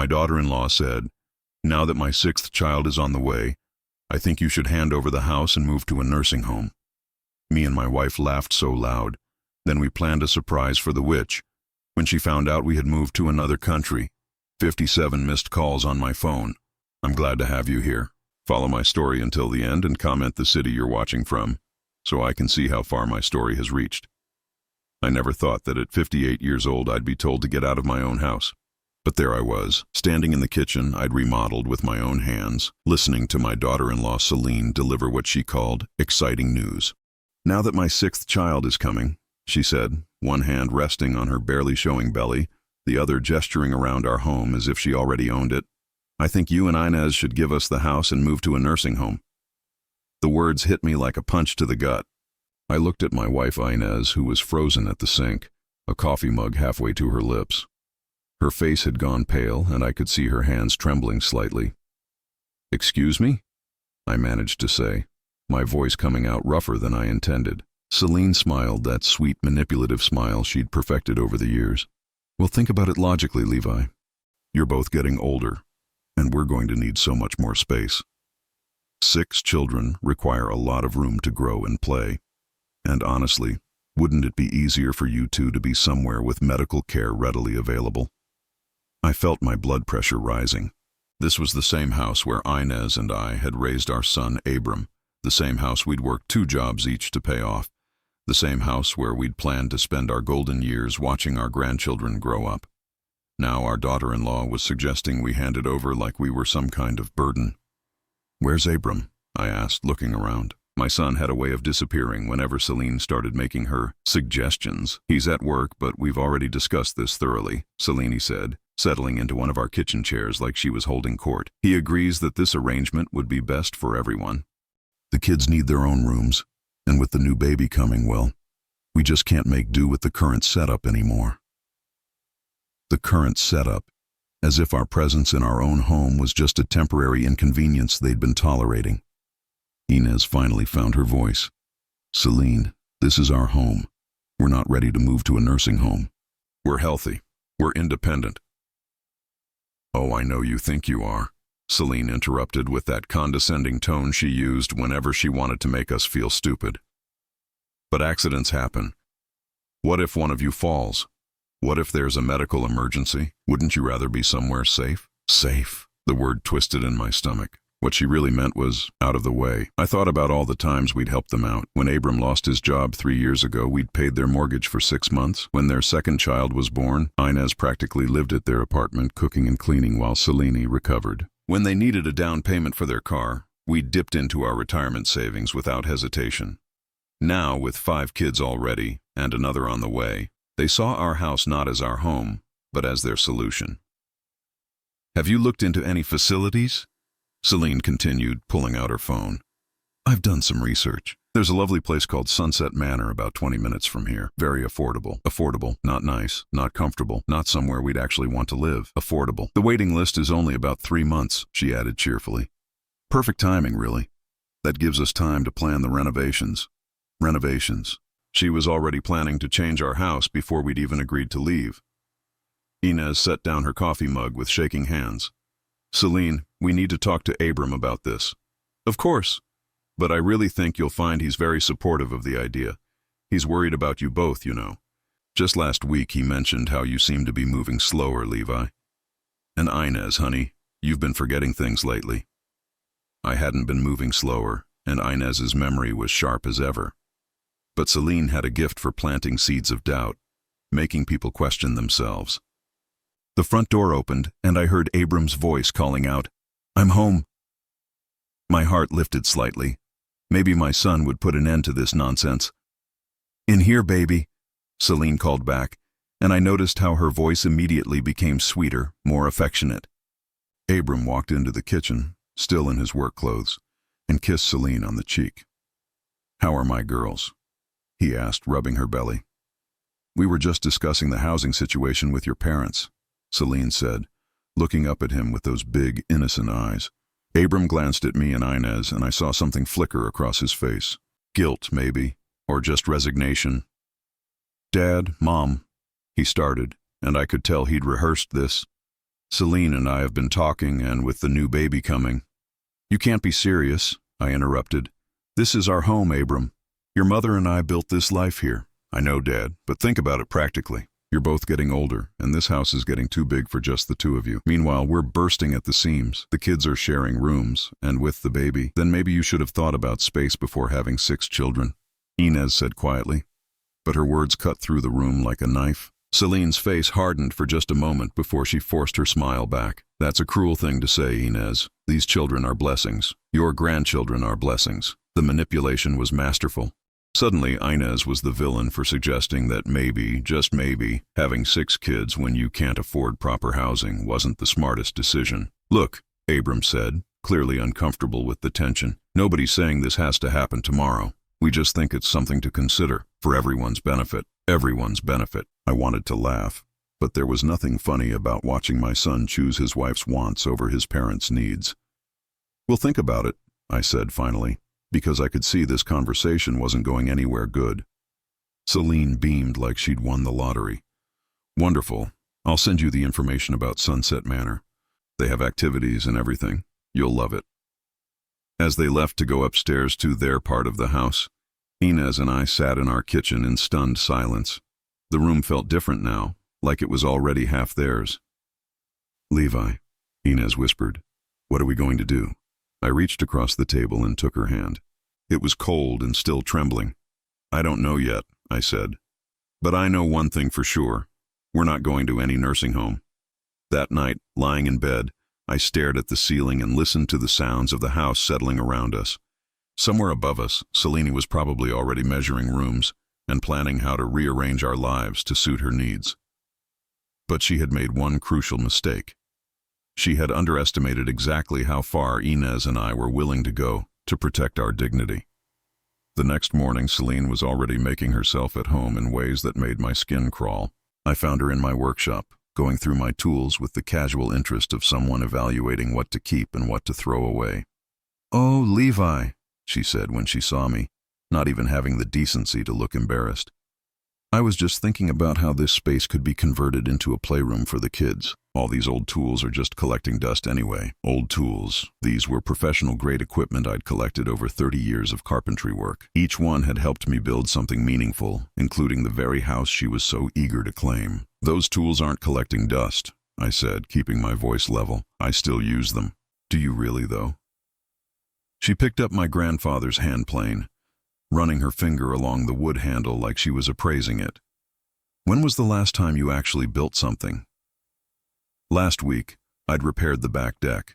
My daughter-in-law said, "Now that my sixth child is on the way, I think you should hand over the house and move to a nursing home." Me and my wife laughed so loud. Then we planned a surprise for the witch. When she found out we had moved to another country, 57 missed calls on my phone. I'm glad to have you here. Follow my story until the end and comment the city you're watching from, so I can see how far my story has reached. I never thought that at 58 years old I'd be told to get out of my own house. But there I was, standing in the kitchen I'd remodeled with my own hands, listening to my daughter-in-law Selene deliver what she called exciting news. "Now that my sixth child is coming," she said, one hand resting on her barely showing belly, the other gesturing around our home as if she already owned it, "I think you and Inez should give us the house and move to a nursing home." The words hit me like a punch to the gut. I looked at my wife Inez, who was frozen at the sink, a coffee mug halfway to her lips. Her face had gone pale, and I could see her hands trembling slightly. "Excuse me?" I managed to say, my voice coming out rougher than I intended. Selene smiled, that sweet, manipulative smile she'd perfected over the years. "Well, think about it logically, Levi. You're both getting older, and we're going to need so much more space. 6 children require a lot of room to grow and play. And honestly, wouldn't it be easier for you two to be somewhere with medical care readily available?" I felt my blood pressure rising. This was the same house where Inez and I had raised our son Abram, the same house we'd worked 2 jobs each to pay off, the same house where we'd planned to spend our golden years watching our grandchildren grow up. Now our daughter-in-law was suggesting we hand it over like we were some kind of burden. "Where's Abram?" I asked, looking around. My son had a way of disappearing whenever Selene started making her suggestions. "He's at work, but we've already discussed this thoroughly," Selene said, settling into one of our kitchen chairs like she was holding court. "He agrees that this arrangement would be best for everyone. The kids need their own rooms, and with the new baby coming, well, we just can't make do with the current setup anymore." The current setup, as if our presence in our own home was just a temporary inconvenience they'd been tolerating. Inez finally found her voice. "Selene, this is our home. We're not ready to move to a nursing home. We're healthy. We're independent." "Oh, I know you think you are," Selene interrupted with that condescending tone she used whenever she wanted to make us feel stupid. "But accidents happen. What if one of you falls? What if there's a medical emergency? Wouldn't you rather be somewhere safe?" Safe. The word twisted in my stomach. What she really meant was out of the way. I thought about all the times we'd helped them out. When Abram lost his job 3 years ago, we'd paid their mortgage for 6 months. When their second child was born, Inez practically lived at their apartment cooking and cleaning while Selene recovered. When they needed a down payment for their car, we dipped into our retirement savings without hesitation. Now, with 5 kids already and another on the way, they saw our house not as our home, but as their solution. "Have you looked into any facilities?" Selene continued, pulling out her phone. "I've done some research. There's a lovely place called Sunset Manor about 20 minutes from here. Very affordable. Affordable, not nice, not comfortable, not somewhere we'd actually want to live. Affordable. The waiting list is only about 3 months, she added cheerfully. Perfect timing, really. That gives us time to plan the renovations. Renovations. She was already planning to change our house before we'd even agreed to leave. Inez set down her coffee mug with shaking hands. "Selene, we need to talk to Abram about this." "Of course. But I really think you'll find he's very supportive of the idea. He's worried about you both, you know. Just last week he mentioned how you seem to be moving slower, Levi. And Inez, honey, you've been forgetting things lately." I hadn't been moving slower, and Inez's memory was sharp as ever. But Selene had a gift for planting seeds of doubt, making people question themselves. The front door opened, and I heard Abram's voice calling out, "I'm home." My heart lifted slightly. Maybe my son would put an end to this nonsense. "In here, baby," Selene called back, and I noticed how her voice immediately became sweeter, more affectionate. Abram walked into the kitchen, still in his work clothes, and kissed Selene on the cheek. "How are my girls?" he asked, rubbing her belly. "We were just discussing the housing situation with your parents," Selene said, looking up at him with those big, innocent eyes. Abram glanced at me and Inez, and I saw something flicker across his face. Guilt, maybe, or just resignation. "Dad, Mom," he started, and I could tell he'd rehearsed this. Selene and I have been talking, and with the new baby coming. You can't be serious, I interrupted. This is our home, Abram. Your mother and I built this life here. I know, Dad, but think about it practically. You're both getting older, and this house is getting too big for just the two of you. Meanwhile, we're bursting at the seams. The kids are sharing rooms, and with the baby, then maybe you should have thought about space before having 6 children, Inez said quietly. But her words cut through the room like a knife. Selene's face hardened for just a moment before she forced her smile back. That's a cruel thing to say, Inez. These children are blessings. Your grandchildren are blessings. The manipulation was masterful. Suddenly, Inez was the villain for suggesting that maybe, just maybe, having 6 kids when you can't afford proper housing wasn't the smartest decision. Look, Abram said, clearly uncomfortable with the tension. Nobody's saying this has to happen tomorrow. We just think it's something to consider, for everyone's benefit. Everyone's benefit. I wanted to laugh, but there was nothing funny about watching my son choose his wife's wants over his parents' needs. We'll think about it, I said finally, because I could see this conversation wasn't going anywhere good. Selene beamed like she'd won the lottery. Wonderful. I'll send you the information about Sunset Manor. They have activities and everything. You'll love it. As they left to go upstairs to their part of the house, Inez and I sat in our kitchen in stunned silence. The room felt different now, like it was already half theirs. Levi, Inez whispered, what are we going to do? I reached across the table and took her hand. It was cold and still trembling. I don't know yet, I said. But I know one thing for sure. We're not going to any nursing home. That night, lying in bed, I stared at the ceiling and listened to the sounds of the house settling around us. Somewhere above us, Selene was probably already measuring rooms and planning how to rearrange our lives to suit her needs. But she had made one crucial mistake. She had underestimated exactly how far Inez and I were willing to go to protect our dignity. The next morning, Selene was already making herself at home in ways that made my skin crawl. I found her in my workshop, going through my tools with the casual interest of someone evaluating what to keep and what to throw away. "Oh, Levi," she said when she saw me, not even having the decency to look embarrassed. "I was just thinking about how this space could be converted into a playroom for the kids. All these old tools are just collecting dust anyway." Old tools. These were professional-grade equipment I'd collected over 30 years of carpentry work. Each one had helped me build something meaningful, including the very house she was so eager to claim. "Those tools aren't collecting dust," I said, keeping my voice level. "I still use them." "Do you really, though?" She picked up my grandfather's hand plane, running her finger along the wood handle like she was appraising it. "When was the last time you actually built something?" "Last week, I'd repaired the back deck.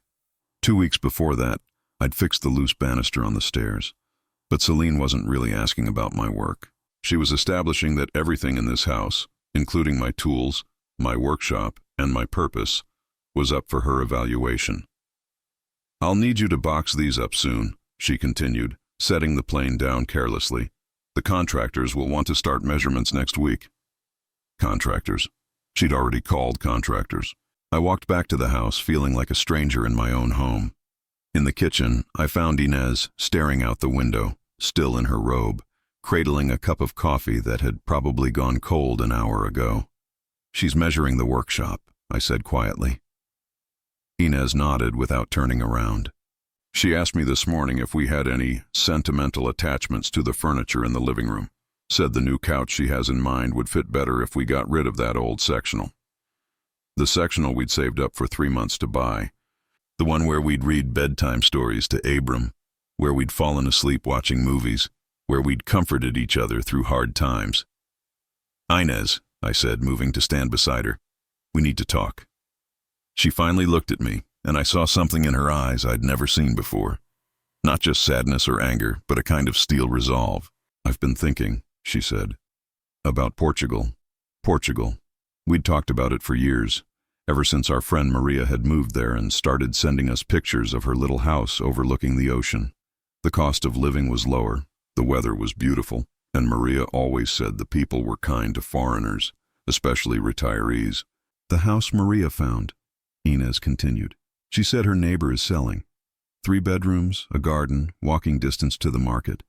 2 weeks before that, I'd fixed the loose banister on the stairs." But Selene wasn't really asking about my work. She was establishing that everything in this house, including my tools, my workshop, and my purpose, was up for her evaluation. "I'll need you to box these up soon," she continued, setting the plane down carelessly. "The contractors will want to start measurements next week." Contractors. She'd already called contractors. I walked back to the house feeling like a stranger in my own home. In the kitchen, I found Inez staring out the window, still in her robe, cradling a cup of coffee that had probably gone cold an hour ago. "She's measuring the workshop," I said quietly. Inez nodded without turning around. "She asked me this morning if we had any sentimental attachments to the furniture in the living room. Said the new couch she has in mind would fit better if we got rid of that old sectional. The sectional we'd saved up for 3 months to buy. The one where we'd read bedtime stories to Abram, where we'd fallen asleep watching movies, where we'd comforted each other through hard times." "Inez," I said, moving to stand beside her, "we need to talk." She finally looked at me, and I saw something in her eyes I'd never seen before. Not just sadness or anger, but a kind of steel resolve. "I've been thinking," she said, "about Portugal." Portugal. We'd talked about it for years, ever since our friend Maria had moved there and started sending us pictures of her little house overlooking the ocean. The cost of living was lower, the weather was beautiful, and Maria always said the people were kind to foreigners, especially retirees. "The house Maria found," Inez continued. "She said her neighbor is selling. 3 bedrooms, a garden, walking distance to the market.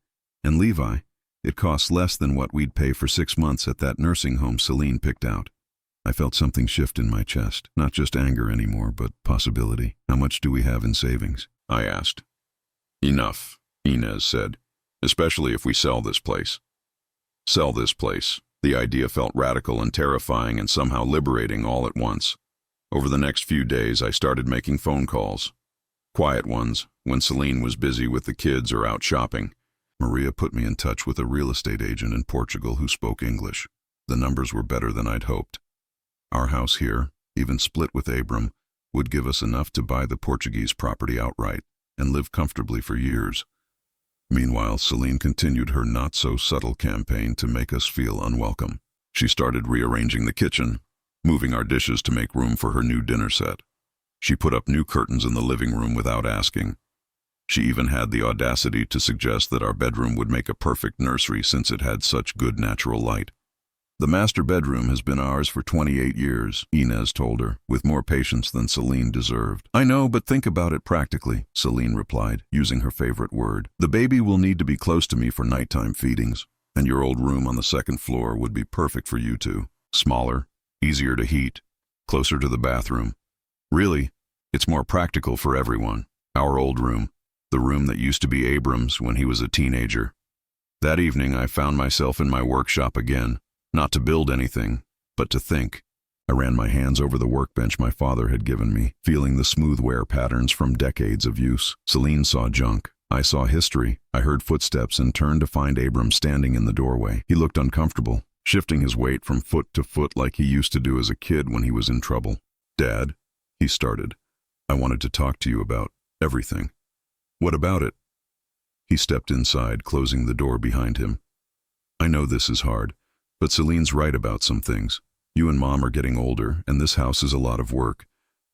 And Levi, it costs less than what we'd pay for 6 months at that nursing home Selene picked out. I felt something shift in my chest. Not just anger anymore, but possibility. How much do we have in savings? I asked. Enough, Inez said. Especially if we sell this place. Sell this place. The idea felt radical and terrifying and somehow liberating all at once. Over the next few days, I started making phone calls. Quiet ones, when Selene was busy with the kids or out shopping. Maria put me in touch with a real estate agent in Portugal who spoke English. The numbers were better than I'd hoped. Our house here, even split with Abram, would give us enough to buy the Portuguese property outright and live comfortably for years. Meanwhile, Selene continued her not-so-subtle campaign to make us feel unwelcome. She started rearranging the kitchen, moving our dishes to make room for her new dinner set. She put up new curtains in the living room without asking. She even had the audacity to suggest that our bedroom would make a perfect nursery since it had such good natural light. The master bedroom has been ours for 28 years, Inez told her, with more patience than Selene deserved. I know, but think about it practically, Selene replied, using her favorite word. The baby will need to be close to me for nighttime feedings, and your old room on the second floor would be perfect for you two. Smaller, easier to heat, closer to the bathroom. Really, it's more practical for everyone. Our old room, the room that used to be Abram's when he was a teenager. That evening, I found myself in my workshop again. Not to build anything, but to think. I ran my hands over the workbench my father had given me, feeling the smooth wear patterns from decades of use. Selene saw junk. I saw history. I heard footsteps and turned to find Abram standing in the doorway. He looked uncomfortable, shifting his weight from foot to foot like he used to do as a kid when he was in trouble. Dad, he started. I wanted to talk to you about everything. What about it? He stepped inside, closing the door behind him. I know this is hard. But Selene's right about some things. You and Mom are getting older, and this house is a lot of work.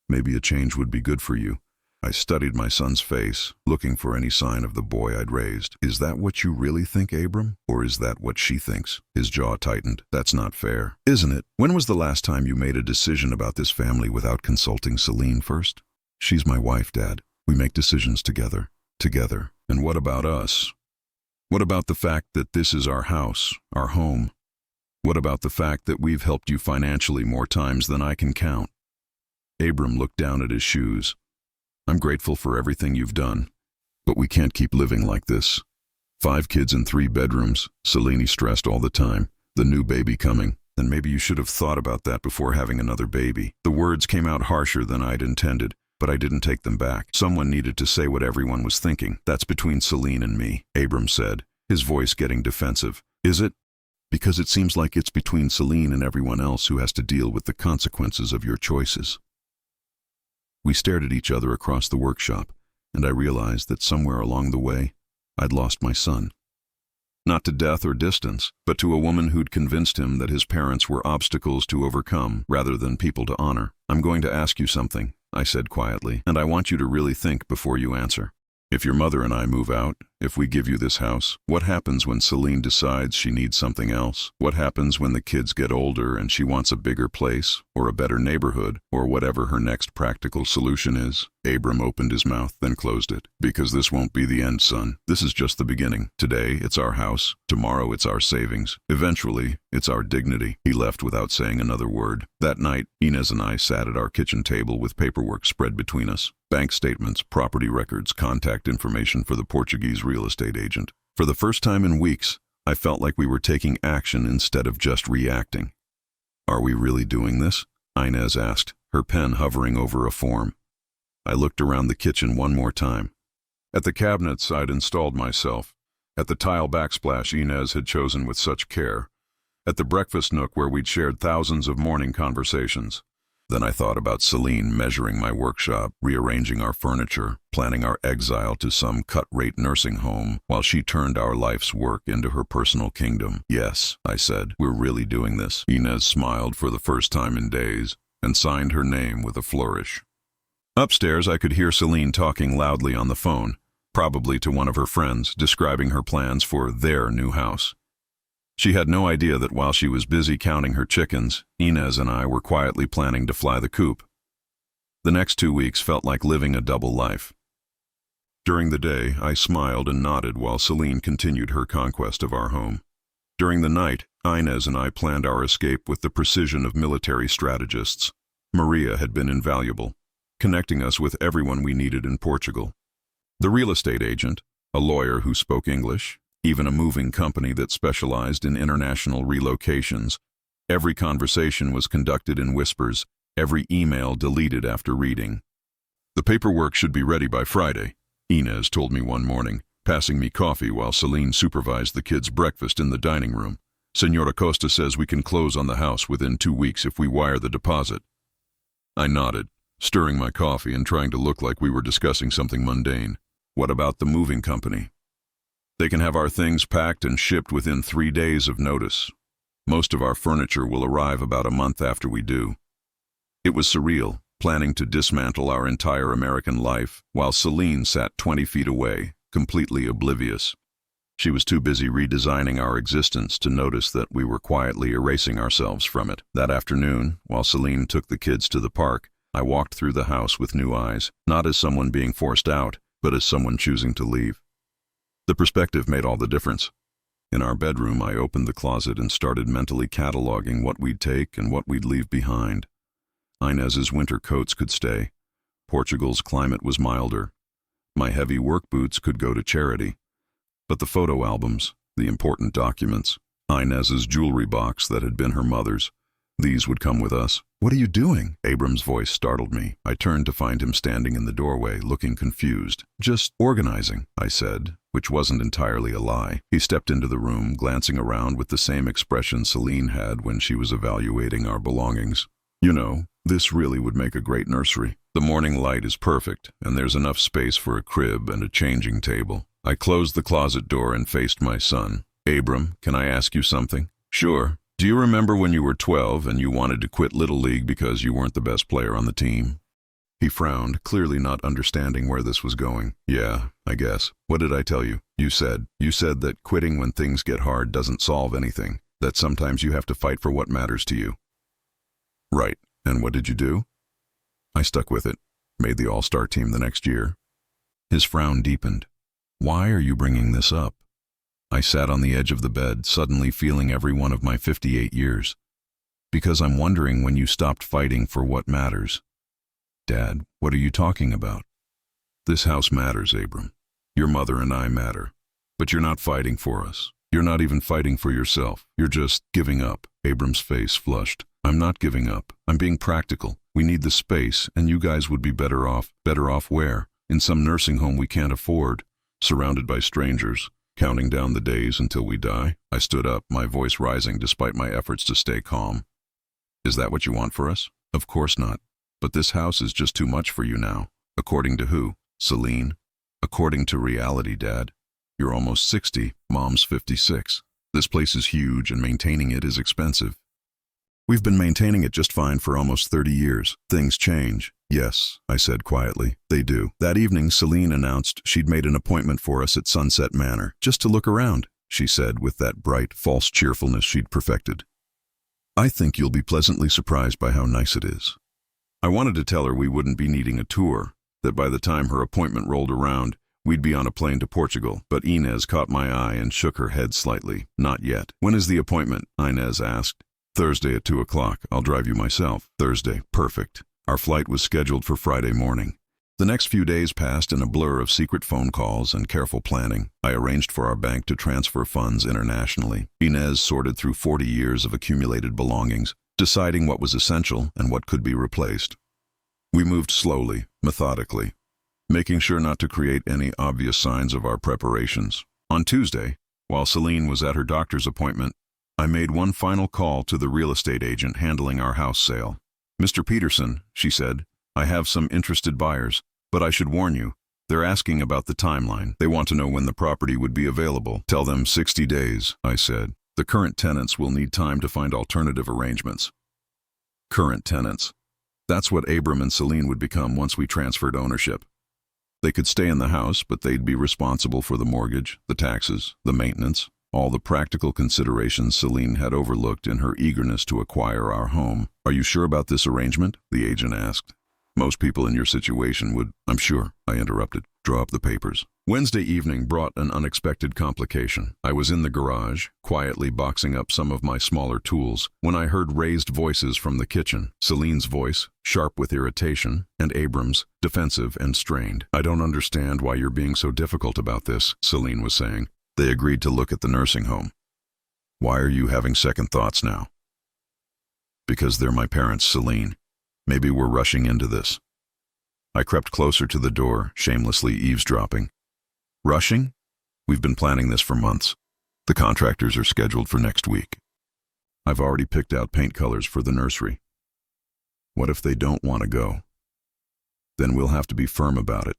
Maybe a change would be good for you. I studied my son's face, looking for any sign of the boy I'd raised. Is that what you really think, Abram? Or is that what she thinks? His jaw tightened. That's not fair. Isn't it? When was the last time you made a decision about this family without consulting Selene first? She's my wife, Dad. We make decisions together. Together. And what about us? What about the fact that this is our house, our home? What about the fact that we've helped you financially more times than I can count? Abram looked down at his shoes. I'm grateful for everything you've done, but we can't keep living like this. 5 kids in 3 bedrooms, Selene stressed all the time. The new baby coming, and maybe you should have thought about that before having another baby. The words came out harsher than I'd intended, but I didn't take them back. Someone needed to say what everyone was thinking. That's between Selene and me, Abram said, his voice getting defensive. Is it? Because it seems like it's between Selene and everyone else who has to deal with the consequences of your choices. We stared at each other across the workshop, and I realized that somewhere along the way, I'd lost my son. Not to death or distance, but to a woman who'd convinced him that his parents were obstacles to overcome rather than people to honor. I'm going to ask you something, I said quietly, and I want you to really think before you answer. If your mother and I move out, if we give you this house, what happens when Selene decides she needs something else? What happens when the kids get older and she wants a bigger place, or a better neighborhood, or whatever her next practical solution is? Abram opened his mouth, then closed it. Because this won't be the end, son. This is just the beginning. Today, it's our house. Tomorrow, it's our savings. Eventually, it's our dignity. He left without saying another word. That night, Inez and I sat at our kitchen table with paperwork spread between us. Bank statements, property records, contact information for the Portuguese real estate agent. For the first time in weeks, I felt like we were taking action instead of just reacting. Are we really doing this? Inez asked, her pen hovering over a form. I looked around the kitchen one more time. At the cabinets I'd installed myself. At the tile backsplash Inez had chosen with such care. At the breakfast nook where we'd shared thousands of morning conversations. Then I thought about Selene measuring my workshop, rearranging our furniture, planning our exile to some cut-rate nursing home, while she turned our life's work into her personal kingdom. Yes, I said, we're really doing this. Inez smiled for the first time in days, and signed her name with a flourish. Upstairs, I could hear Selene talking loudly on the phone, probably to one of her friends, describing her plans for their new house. She had no idea that while she was busy counting her chickens, Inez and I were quietly planning to fly the coop. The next 2 weeks felt like living a double life. During the day, I smiled and nodded while Selene continued her conquest of our home. During the night, Inez and I planned our escape with the precision of military strategists. Maria had been invaluable, connecting us with everyone we needed in Portugal. The real estate agent, a lawyer who spoke English, even a moving company that specialized in international relocations. Every conversation was conducted in whispers, every email deleted after reading. The paperwork should be ready by Friday, Inez told me one morning, passing me coffee while Selene supervised the kids' breakfast in the dining room. Senora Costa says we can close on the house within 2 weeks if we wire the deposit. I nodded, stirring my coffee and trying to look like we were discussing something mundane. What about the moving company? They can have our things packed and shipped within 3 days of notice. Most of our furniture will arrive about a month after we do. It was surreal, planning to dismantle our entire American life, while Selene sat 20 feet away, completely oblivious. She was too busy redesigning our existence to notice that we were quietly erasing ourselves from it. That afternoon, while Selene took the kids to the park, I walked through the house with new eyes, not as someone being forced out, but as someone choosing to leave. The perspective made all the difference. In our bedroom, I opened the closet and started mentally cataloging what we'd take and what we'd leave behind. Inez's winter coats could stay. Portugal's climate was milder. My heavy work boots could go to charity. But the photo albums, the important documents, Inez's jewelry box that had been her mother's, these would come with us. "What are you doing?" Abram's voice startled me. I turned to find him standing in the doorway, looking confused. "Just organizing," I said, which wasn't entirely a lie. He stepped into the room, glancing around with the same expression Selene had when she was evaluating our belongings. "You know, this really would make a great nursery. The morning light is perfect, and there's enough space for a crib and a changing table." I closed the closet door and faced my son. "Abram, can I ask you something?" "Sure. Do you remember when you were 12 and you wanted to quit Little League because you weren't the best player on the team?" He frowned, clearly not understanding where this was going. "Yeah, I guess. What did I tell you?" You said that quitting when things get hard doesn't solve anything, that sometimes you have to fight for what matters to you." "Right. And what did you do?" "I stuck with it. Made the all-star team the next year." His frown deepened. "Why are you bringing this up?" I sat on the edge of the bed, suddenly feeling every one of my 58 years. "Because I'm wondering when you stopped fighting for what matters." "Dad, what are you talking about?" "This house matters, Abram. Your mother and I matter. But you're not fighting for us. You're not even fighting for yourself. You're just giving up." Abram's face flushed. "I'm not giving up. I'm being practical. We need the space, and you guys would be better off. Better off where? In some nursing home we can't afford. Surrounded by strangers, counting down the days until we die." I stood up, my voice rising despite my efforts to stay calm. "Is that what you want for us?" "Of course not. But this house is just too much for you now." "According to who?" "Selene." "According to reality, Dad. You're almost 60, Mom's 56. This place is huge and maintaining it is expensive." "We've been maintaining it just fine for almost 30 years. Things change." "Yes," I said quietly, "they do." That evening, Selene announced she'd made an appointment for us at Sunset Manor, just to look around, she said with that bright, false cheerfulness she'd perfected. "I think you'll be pleasantly surprised by how nice it is." I wanted to tell her we wouldn't be needing a tour, that by the time her appointment rolled around, we'd be on a plane to Portugal, but Inez caught my eye and shook her head slightly. "Not yet." "When is the appointment?" Inez asked. "Thursday at 2 o'clock. I'll drive you myself." "Thursday. Perfect." Our flight was scheduled for Friday morning. The next few days passed in a blur of secret phone calls and careful planning. I arranged for our bank to transfer funds internationally. Inez sorted through 40 years of accumulated belongings, deciding what was essential and what could be replaced. We moved slowly, methodically, making sure not to create any obvious signs of our preparations. On Tuesday, while Selene was at her doctor's appointment, I made one final call to the real estate agent handling our house sale. "Mr. Peterson," she said, "I have some interested buyers, but I should warn you, they're asking about the timeline. They want to know when the property would be available." "Tell them 60 days, I said. "The current tenants will need time to find alternative arrangements." Current tenants. That's what Abram and Selene would become once we transferred ownership. They could stay in the house, but they'd be responsible for the mortgage, the taxes, the maintenance, all the practical considerations Selene had overlooked in her eagerness to acquire our home. "Are you sure about this arrangement?" the agent asked. "Most people in your situation would—" "I'm sure," I interrupted. "Draw up the papers." Wednesday evening brought an unexpected complication. I was in the garage, quietly boxing up some of my smaller tools, when I heard raised voices from the kitchen. Selene's voice, sharp with irritation, and Abram's, defensive and strained. "I don't understand why you're being so difficult about this," Selene was saying. "They agreed to look at the nursing home. Why are you having second thoughts now?" "Because they're my parents, Selene. Maybe we're rushing into this." I crept closer to the door, shamelessly eavesdropping. "Rushing? We've been planning this for months. The contractors are scheduled for next week. I've already picked out paint colors for the nursery. What if they don't want to go? Then we'll have to be firm about it.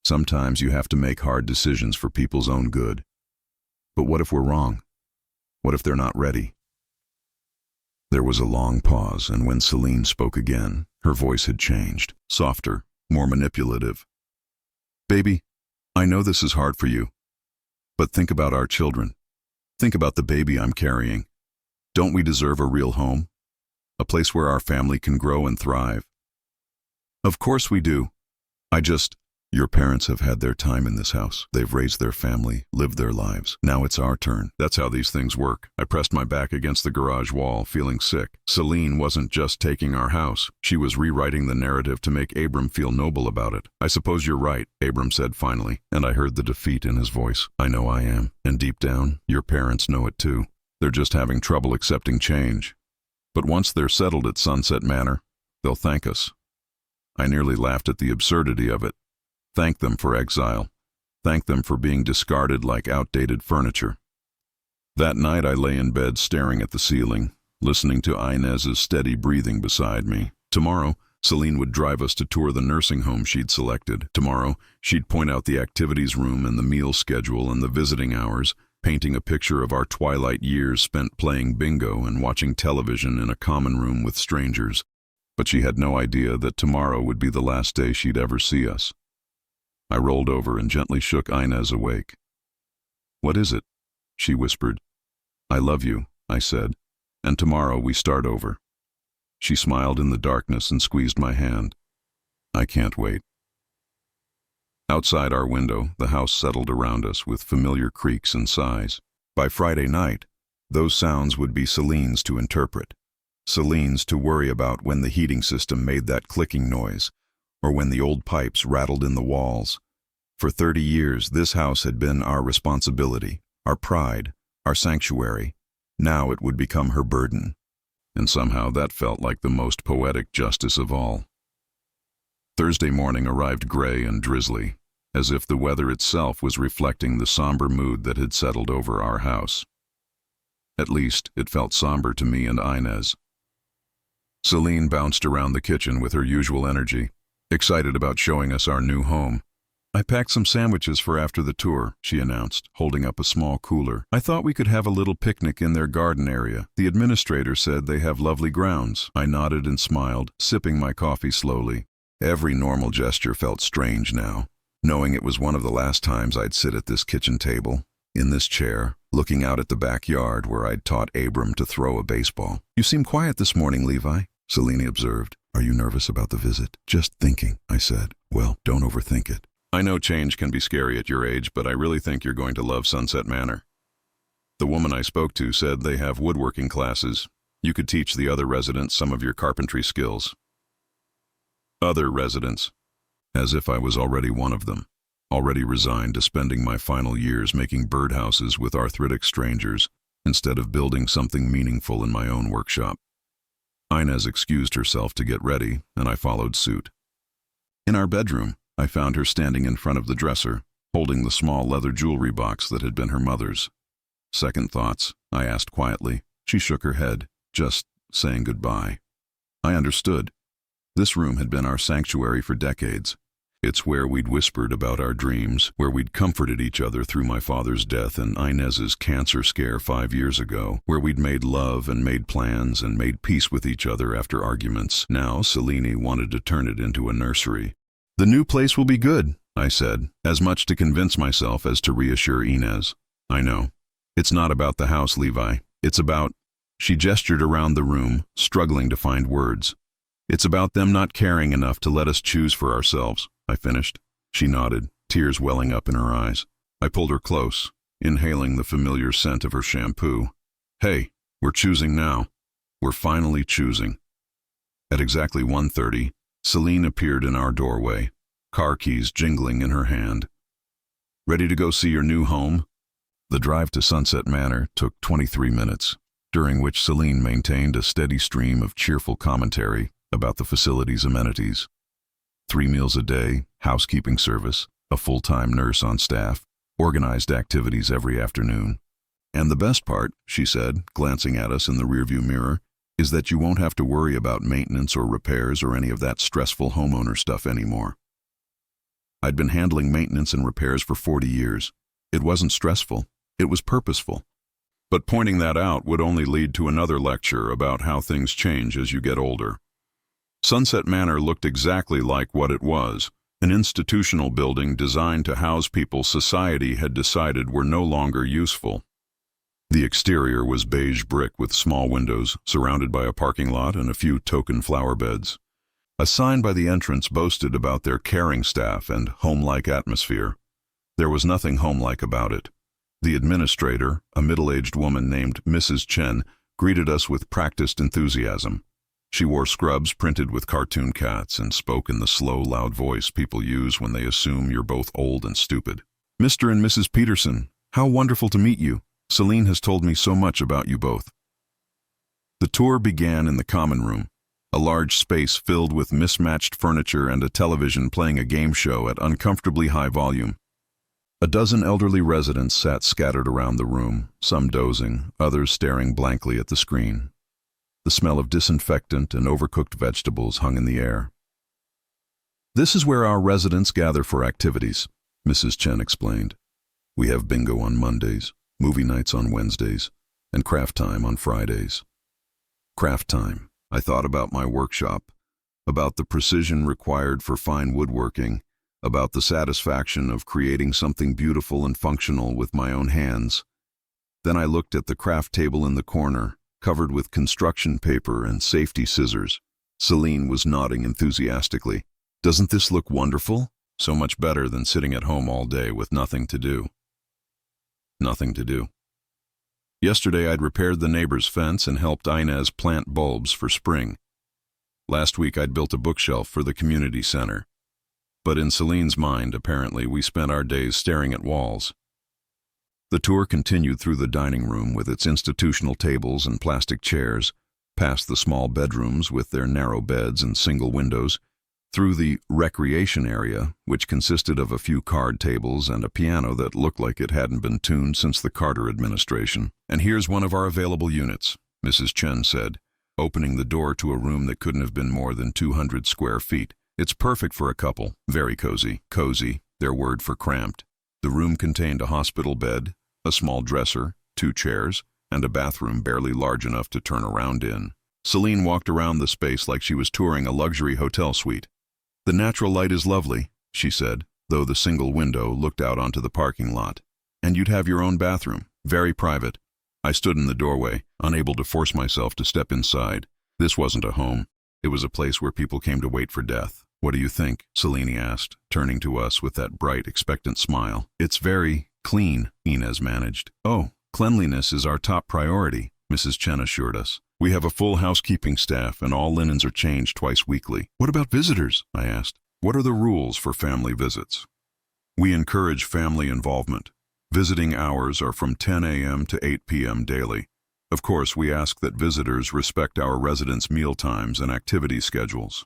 Sometimes you have to make hard decisions for people's own good. But what if we're wrong? What if they're not ready?" There was a long pause, and when Selene spoke again, her voice had changed, softer, more manipulative. "Baby, I know this is hard for you, but think about our children. Think about the baby I'm carrying. Don't we deserve a real home? A place where our family can grow and thrive?" "Of course we do. Your parents have had their time in this house. They've raised their family, lived their lives. Now it's our turn. That's how these things work." I pressed my back against the garage wall, feeling sick. Selene wasn't just taking our house. She was rewriting the narrative to make Abram feel noble about it. "I suppose you're right," Abram said finally, and I heard the defeat in his voice. "I know I am, and deep down, your parents know it too. They're just having trouble accepting change. But once they're settled at Sunset Manor, they'll thank us." I nearly laughed at the absurdity of it. Thank them for exile. Thank them for being discarded like outdated furniture. That night I lay in bed staring at the ceiling, listening to Inez's steady breathing beside me. Tomorrow, Selene would drive us to tour the nursing home she'd selected. Tomorrow, she'd point out the activities room and the meal schedule and the visiting hours, painting a picture of our twilight years spent playing bingo and watching television in a common room with strangers. But she had no idea that tomorrow would be the last day she'd ever see us. I rolled over and gently shook Inez awake. "What is it?" she whispered. "I love you," I said, "and tomorrow we start over." She smiled in the darkness and squeezed my hand. "I can't wait." Outside our window, the house settled around us with familiar creaks and sighs. By Friday night, those sounds would be Selene's to interpret. Selene's to worry about when the heating system made that clicking noise, or when the old pipes rattled in the walls. For 30 years, this house had been our responsibility, our pride, our sanctuary. Now it would become her burden. And somehow that felt like the most poetic justice of all. Thursday morning arrived gray and drizzly, as if the weather itself was reflecting the somber mood that had settled over our house. At least, it felt somber to me and Inez. Selene bounced around the kitchen with her usual energy, excited about showing us our new home. "I packed some sandwiches for after the tour," she announced, holding up a small cooler. "I thought we could have a little picnic in their garden area. The administrator said they have lovely grounds." I nodded and smiled, sipping my coffee slowly. Every normal gesture felt strange now, knowing it was one of the last times I'd sit at this kitchen table, in this chair, looking out at the backyard where I'd taught Abram to throw a baseball. "You seem quiet this morning, Levi," Selene observed. "Are you nervous about the visit?" "Just thinking," I said. "Well, don't overthink it. I know change can be scary at your age, but I really think you're going to love Sunset Manor. The woman I spoke to said they have woodworking classes. You could teach the other residents some of your carpentry skills." Other residents. As if I was already one of them, already resigned to spending my final years making birdhouses with arthritic strangers instead of building something meaningful in my own workshop. Inez excused herself to get ready, and I followed suit. In our bedroom, I found her standing in front of the dresser, holding the small leather jewelry box that had been her mother's. "Second thoughts?" I asked quietly. She shook her head, just saying goodbye. I understood. This room had been our sanctuary for decades. It's where we'd whispered about our dreams, where we'd comforted each other through my father's death and Inez's cancer scare 5 years ago, where we'd made love and made plans and made peace with each other after arguments. Now Selene wanted to turn it into a nursery. "The new place will be good," I said, as much to convince myself as to reassure Inez. "I know. It's not about the house, Levi. It's about—" She gestured around the room, struggling to find words. "It's about them not caring enough to let us choose for ourselves," I finished. She nodded, tears welling up in her eyes. I pulled her close, inhaling the familiar scent of her shampoo. Hey, we're choosing now. We're finally choosing. At exactly 1:30, Selene appeared in our doorway, car keys jingling in her hand. Ready to go see your new home? The drive to Sunset Manor took 23 minutes, during which Selene maintained a steady stream of cheerful commentary about the facility's amenities. 3 meals a day, housekeeping service, a full-time nurse on staff, organized activities every afternoon. And the best part, she said, glancing at us in the rearview mirror, is that you won't have to worry about maintenance or repairs or any of that stressful homeowner stuff anymore. I'd been handling maintenance and repairs for 40 years. It wasn't stressful. It was purposeful. But pointing that out would only lead to another lecture about how things change as you get older. Sunset Manor looked exactly like what it was, an institutional building designed to house people society had decided were no longer useful. The exterior was beige brick with small windows, surrounded by a parking lot and a few token flower beds. A sign by the entrance boasted about their caring staff and home-like atmosphere. There was nothing home-like about it. The administrator, a middle-aged woman named Mrs. Chen, greeted us with practiced enthusiasm. She wore scrubs printed with cartoon cats and spoke in the slow, loud voice people use when they assume you're both old and stupid. Mr. and Mrs. Peterson, how wonderful to meet you. Selene has told me so much about you both. The tour began in the common room, a large space filled with mismatched furniture and a television playing a game show at uncomfortably high volume. A dozen elderly residents sat scattered around the room, some dozing, others staring blankly at the screen. The smell of disinfectant and overcooked vegetables hung in the air. This is where our residents gather for activities, Mrs. Chen explained. We have bingo on Mondays, movie nights on Wednesdays, and craft time on Fridays. Craft time. I thought about my workshop, about the precision required for fine woodworking, about the satisfaction of creating something beautiful and functional with my own hands. Then I looked at the craft table in the corner, covered with construction paper and safety scissors. Selene was nodding enthusiastically. Doesn't this look wonderful? So much better than sitting at home all day with nothing to do. Nothing to do. Yesterday I'd repaired the neighbor's fence and helped Inez plant bulbs for spring. Last week I'd built a bookshelf for the community center. But in Selene's mind, apparently, we spent our days staring at walls. The tour continued through the dining room with its institutional tables and plastic chairs, past the small bedrooms with their narrow beds and single windows, through the recreation area, which consisted of a few card tables and a piano that looked like it hadn't been tuned since the Carter administration. And here's one of our available units, Mrs. Chen said, opening the door to a room that couldn't have been more than 200 square feet. It's perfect for a couple. Very cozy. Cozy, their word for cramped. The room contained a hospital bed, a small dresser, 2 chairs, and a bathroom barely large enough to turn around in. Selene walked around the space like she was touring a luxury hotel suite. The natural light is lovely, she said, though the single window looked out onto the parking lot. And you'd have your own bathroom, very private. I stood in the doorway, unable to force myself to step inside. This wasn't a home. It was a place where people came to wait for death. What do you think? Selene asked, turning to us with that bright, expectant smile. It's very clean, Inez managed. Oh, cleanliness is our top priority, Mrs. Chen assured us. We have a full housekeeping staff and all linens are changed twice weekly. What about visitors? I asked. What are the rules for family visits? We encourage family involvement. Visiting hours are from 10 a.m. to 8 p.m. daily. Of course, we ask that visitors respect our residents' meal times and activity schedules.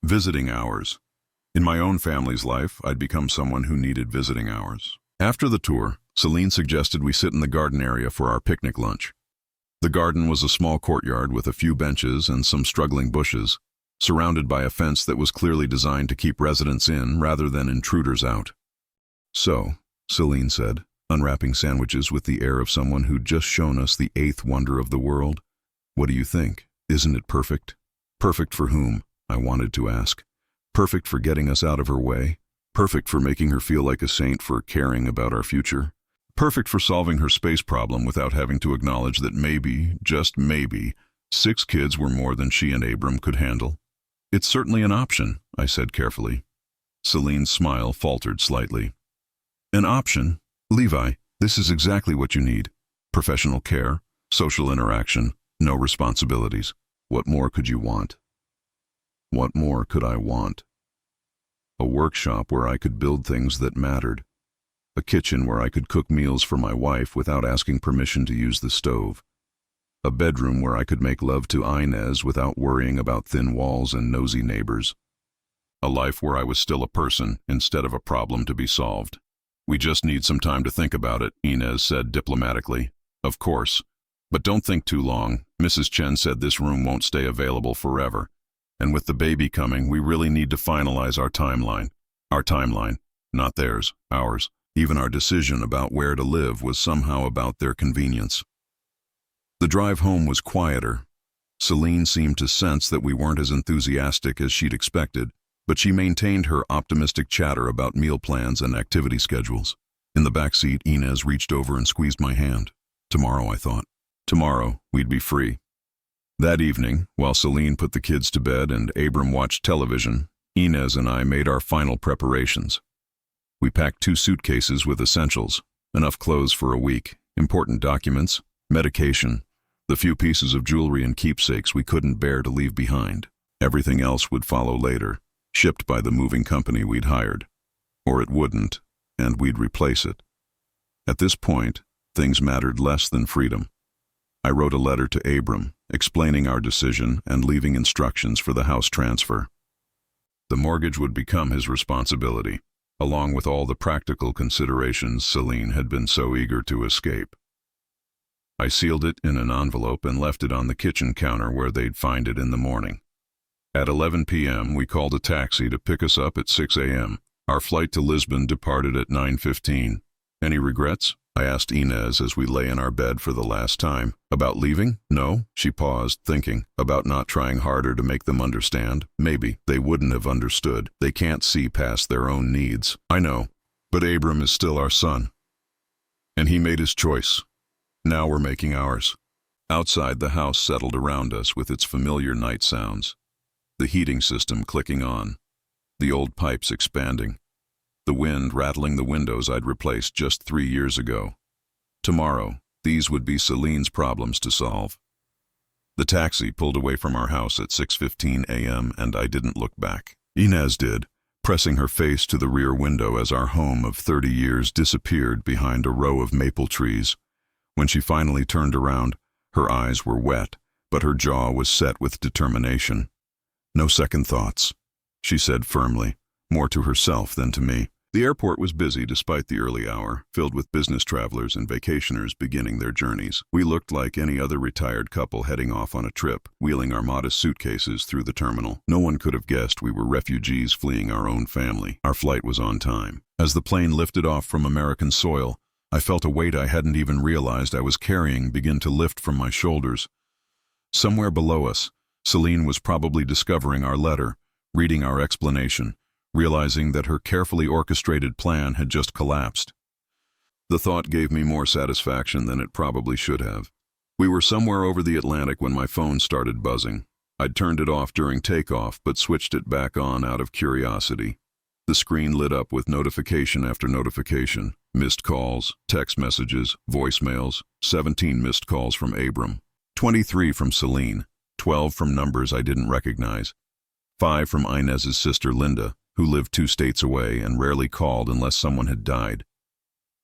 Visiting hours. In my own family's life, I'd become someone who needed visiting hours. After the tour, Selene suggested we sit in the garden area for our picnic lunch. The garden was a small courtyard with a few benches and some struggling bushes, surrounded by a fence that was clearly designed to keep residents in rather than intruders out. So, Selene said, unwrapping sandwiches with the air of someone who'd just shown us the 8th wonder of the world. What do you think? Isn't it perfect? Perfect for whom? I wanted to ask. Perfect for getting us out of her way? Perfect for making her feel like a saint for caring about our future? Perfect for solving her space problem without having to acknowledge that maybe, just maybe, 6 kids were more than she and Abram could handle? It's certainly an option, I said carefully. Selene's smile faltered slightly. An option? Levi, this is exactly what you need. Professional care, social interaction, no responsibilities. What more could you want? What more could I want? A workshop where I could build things that mattered. A kitchen where I could cook meals for my wife without asking permission to use the stove. A bedroom where I could make love to Inez without worrying about thin walls and nosy neighbors. A life where I was still a person instead of a problem to be solved. We just need some time to think about it, Inez said diplomatically. Of course. But don't think too long. Mrs. Chen said this room won't stay available forever. And with the baby coming, we really need to finalize our timeline. Our timeline, not theirs, ours. Even our decision about where to live was somehow about their convenience. The drive home was quieter. Selene seemed to sense that we weren't as enthusiastic as she'd expected, but she maintained her optimistic chatter about meal plans and activity schedules. In the back seat, Inez reached over and squeezed my hand. Tomorrow, I thought. Tomorrow, we'd be free. That evening, while Selene put the kids to bed and Abram watched television, Inez and I made our final preparations. We packed 2 suitcases with essentials, enough clothes for a week, important documents, medication, the few pieces of jewelry and keepsakes we couldn't bear to leave behind. Everything else would follow later, shipped by the moving company we'd hired. Or it wouldn't, and we'd replace it. At this point, things mattered less than freedom. I wrote a letter to Abram, explaining our decision and leaving instructions for the house transfer. The mortgage would become his responsibility, along with all the practical considerations Selene had been so eager to escape. I sealed it in an envelope and left it on the kitchen counter where they'd find it in the morning. At 11 p.m., we called a taxi to pick us up at 6 a.m. Our flight to Lisbon departed at 9:15. Any regrets? I asked Inez as we lay in our bed for the last time. About leaving? No, she paused, thinking. About not trying harder to make them understand? Maybe. They wouldn't have understood. They can't see past their own needs. I know. But Abram is still our son. And he made his choice. Now we're making ours. Outside, the house settled around us with its familiar night sounds. The heating system clicking on. The old pipes expanding. The wind rattling the windows I'd replaced just 3 years ago. Tomorrow, these would be Selene's problems to solve. The taxi pulled away from our house at 6:15 a.m. and I didn't look back. Inez did, pressing her face to the rear window as our home of 30 years disappeared behind a row of maple trees. When she finally turned around, her eyes were wet, but her jaw was set with determination. No second thoughts, she said firmly, more to herself than to me. The airport was busy despite the early hour, filled with business travelers and vacationers beginning their journeys. We looked like any other retired couple heading off on a trip, wheeling our modest suitcases through the terminal. No one could have guessed we were refugees fleeing our own family. Our flight was on time. As the plane lifted off from American soil, I felt a weight I hadn't even realized I was carrying begin to lift from my shoulders. Somewhere below us, Selene was probably discovering our letter, reading our explanation, realizing that her carefully orchestrated plan had just collapsed. The thought gave me more satisfaction than it probably should have. We were somewhere over the Atlantic when my phone started buzzing. I'd turned it off during takeoff, but switched it back on out of curiosity. The screen lit up with notification after notification. Missed calls, text messages, voicemails, 17 missed calls from Abram, 23 from Selene, 12 from numbers I didn't recognize, 5 from Inez's sister Linda, who lived 2 states away and rarely called unless someone had died.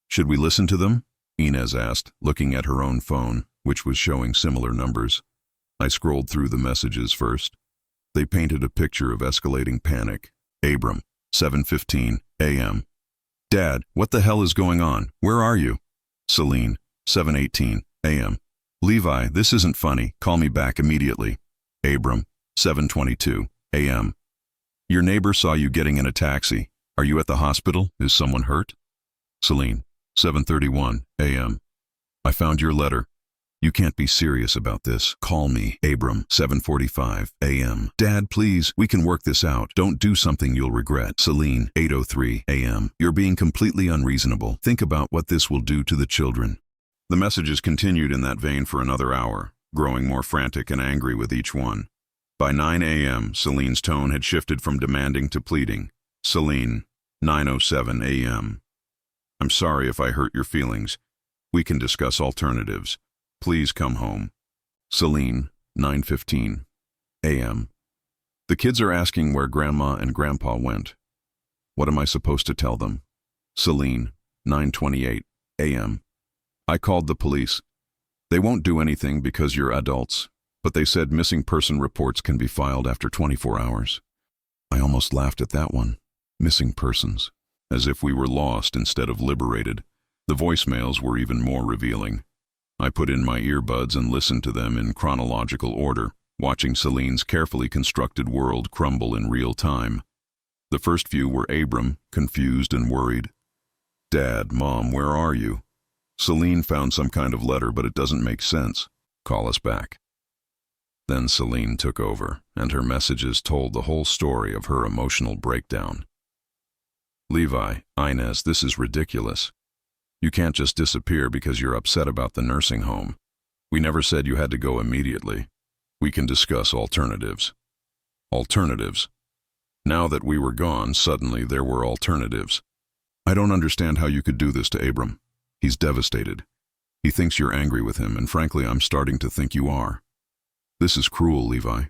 Should we listen to them? Inez asked, looking at her own phone, which was showing similar numbers. I scrolled through the messages first. They painted a picture of escalating panic. Abram, 7:15 a.m. Dad, what the hell is going on? Where are you? Selene, 7:18 a.m. Levi, this isn't funny. Call me back immediately. Abram, 7:22 a.m. Your neighbor saw you getting in a taxi. Are you at the hospital? Is someone hurt? Selene, 7:31 a.m. I found your letter. You can't be serious about this. Call me. Abram, 7:45 a.m. Dad, please, we can work this out. Don't do something you'll regret. Selene, 8:03 a.m. You're being completely unreasonable. Think about what this will do to the children. The messages continued in that vein for another hour, growing more frantic and angry with each one. By 9 a.m., Selene's tone had shifted from demanding to pleading. Selene, 9:07 a.m. I'm sorry if I hurt your feelings. We can discuss alternatives. Please come home. Selene, 9:15 a.m. The kids are asking where Grandma and Grandpa went. What am I supposed to tell them? Selene, 9:28 a.m. I called the police. They won't do anything because you're adults, but they said missing person reports can be filed after 24 hours. I almost laughed at that one. Missing persons. As if we were lost instead of liberated. The voicemails were even more revealing. I put in my earbuds and listened to them in chronological order, watching Selene's carefully constructed world crumble in real time. The first few were Abram, confused and worried. Dad, Mom, where are you? Selene found some kind of letter, but it doesn't make sense. Call us back. Then Selene took over, and her messages told the whole story of her emotional breakdown. Levi, Inez, this is ridiculous. You can't just disappear because you're upset about the nursing home. We never said you had to go immediately. We can discuss alternatives. Alternatives? Now that we were gone, suddenly there were alternatives. I don't understand how you could do this to Abram. He's devastated. He thinks you're angry with him, and frankly, I'm starting to think you are. This is cruel, Levi.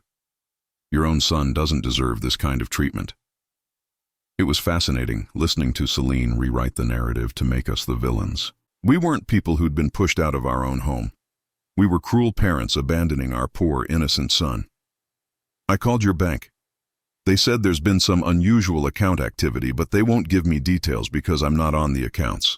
Your own son doesn't deserve this kind of treatment. It was fascinating listening to Selene rewrite the narrative to make us the villains. We weren't people who'd been pushed out of our own home. We were cruel parents abandoning our poor, innocent son. I called your bank. They said there's been some unusual account activity, but they won't give me details because I'm not on the accounts.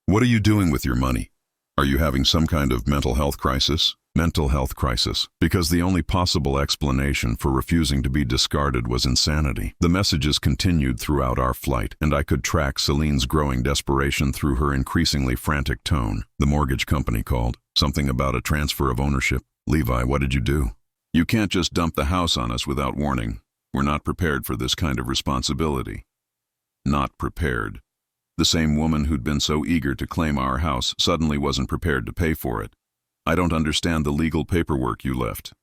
What are you doing with your money? Are you having some kind of mental health crisis? Mental health crisis, because the only possible explanation for refusing to be discarded was insanity. The messages continued throughout our flight, and I could track Selene's growing desperation through her increasingly frantic tone. The mortgage company called. Something about a transfer of ownership. Levi, what did you do? You can't just dump the house on us without warning. We're not prepared for this kind of responsibility. Not prepared. The same woman who'd been so eager to claim our house suddenly wasn't prepared to pay for it. I don't understand the legal paperwork you left.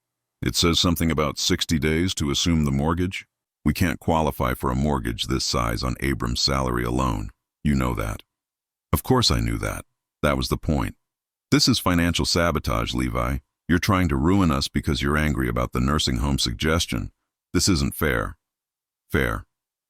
It says something about 60 days to assume the mortgage. We can't qualify for a mortgage this size on Abram's salary alone. You know that. Of course I knew that. That was the point. This is financial sabotage, Levi. You're trying to ruin us because you're angry about the nursing home suggestion. This isn't fair. Fair.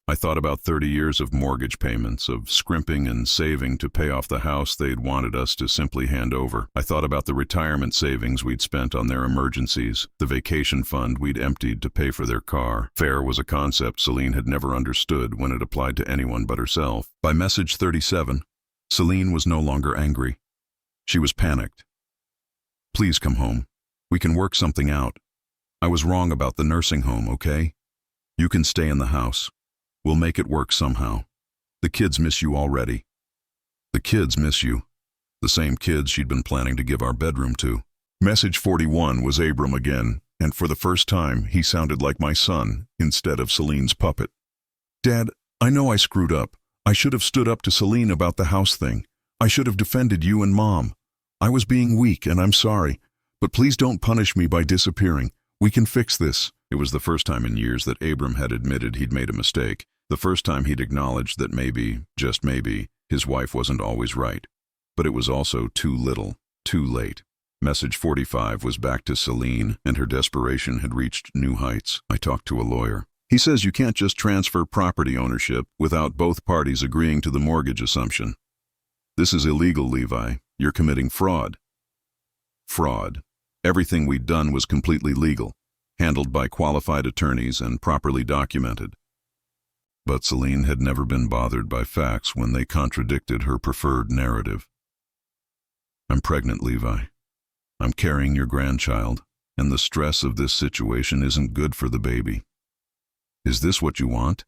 I thought about 30 years of mortgage payments, of scrimping and saving to pay off the house they'd wanted us to simply hand over. I thought about the retirement savings we'd spent on their emergencies, the vacation fund we'd emptied to pay for their car. Fair was a concept Selene had never understood when it applied to anyone but herself. By message 37, Selene was no longer angry. She was panicked. Please come home. We can work something out. I was wrong about the nursing home, okay? You can stay in the house. We'll make it work somehow. The kids miss you already. The kids miss you. The same kids she'd been planning to give our bedroom to. Message 41 was Abram again, and for the first time, he sounded like my son instead of Selene's puppet. Dad, I know I screwed up. I should have stood up to Selene about the house thing. I should have defended you and Mom. I was being weak, and I'm sorry. But please don't punish me by disappearing. We can fix this. It was the first time in years that Abram had admitted he'd made a mistake. The first time he'd acknowledged that maybe, just maybe, his wife wasn't always right. But it was also too little, too late. Message 45 was back to Selene, and her desperation had reached new heights. I talked to a lawyer. He says you can't just transfer property ownership without both parties agreeing to the mortgage assumption. This is illegal, Levi. You're committing fraud. Fraud. Everything we'd done was completely legal, handled by qualified attorneys and properly documented. But Selene had never been bothered by facts when they contradicted her preferred narrative. I'm pregnant, Levi. I'm carrying your grandchild, and the stress of this situation isn't good for the baby. Is this what you want?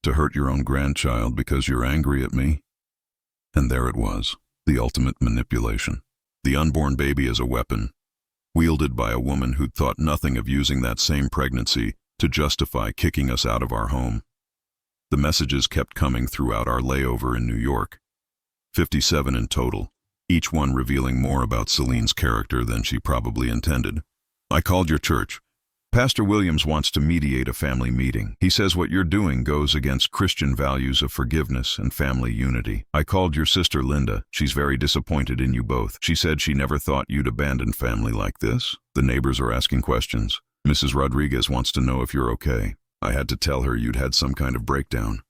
To hurt your own grandchild because you're angry at me? And there it was, the ultimate manipulation. The unborn baby as a weapon, wielded by a woman who'd thought nothing of using that same pregnancy to justify kicking us out of our home. The messages kept coming throughout our layover in New York. 57 in total, each one revealing more about Selene's character than she probably intended. I called your church. Pastor Williams wants to mediate a family meeting. He says what you're doing goes against Christian values of forgiveness and family unity. I called your sister Linda. She's very disappointed in you both. She said she never thought you'd abandon family like this. The neighbors are asking questions. Mrs. Rodriguez wants to know if you're okay. I had to tell her you'd had some kind of breakdown.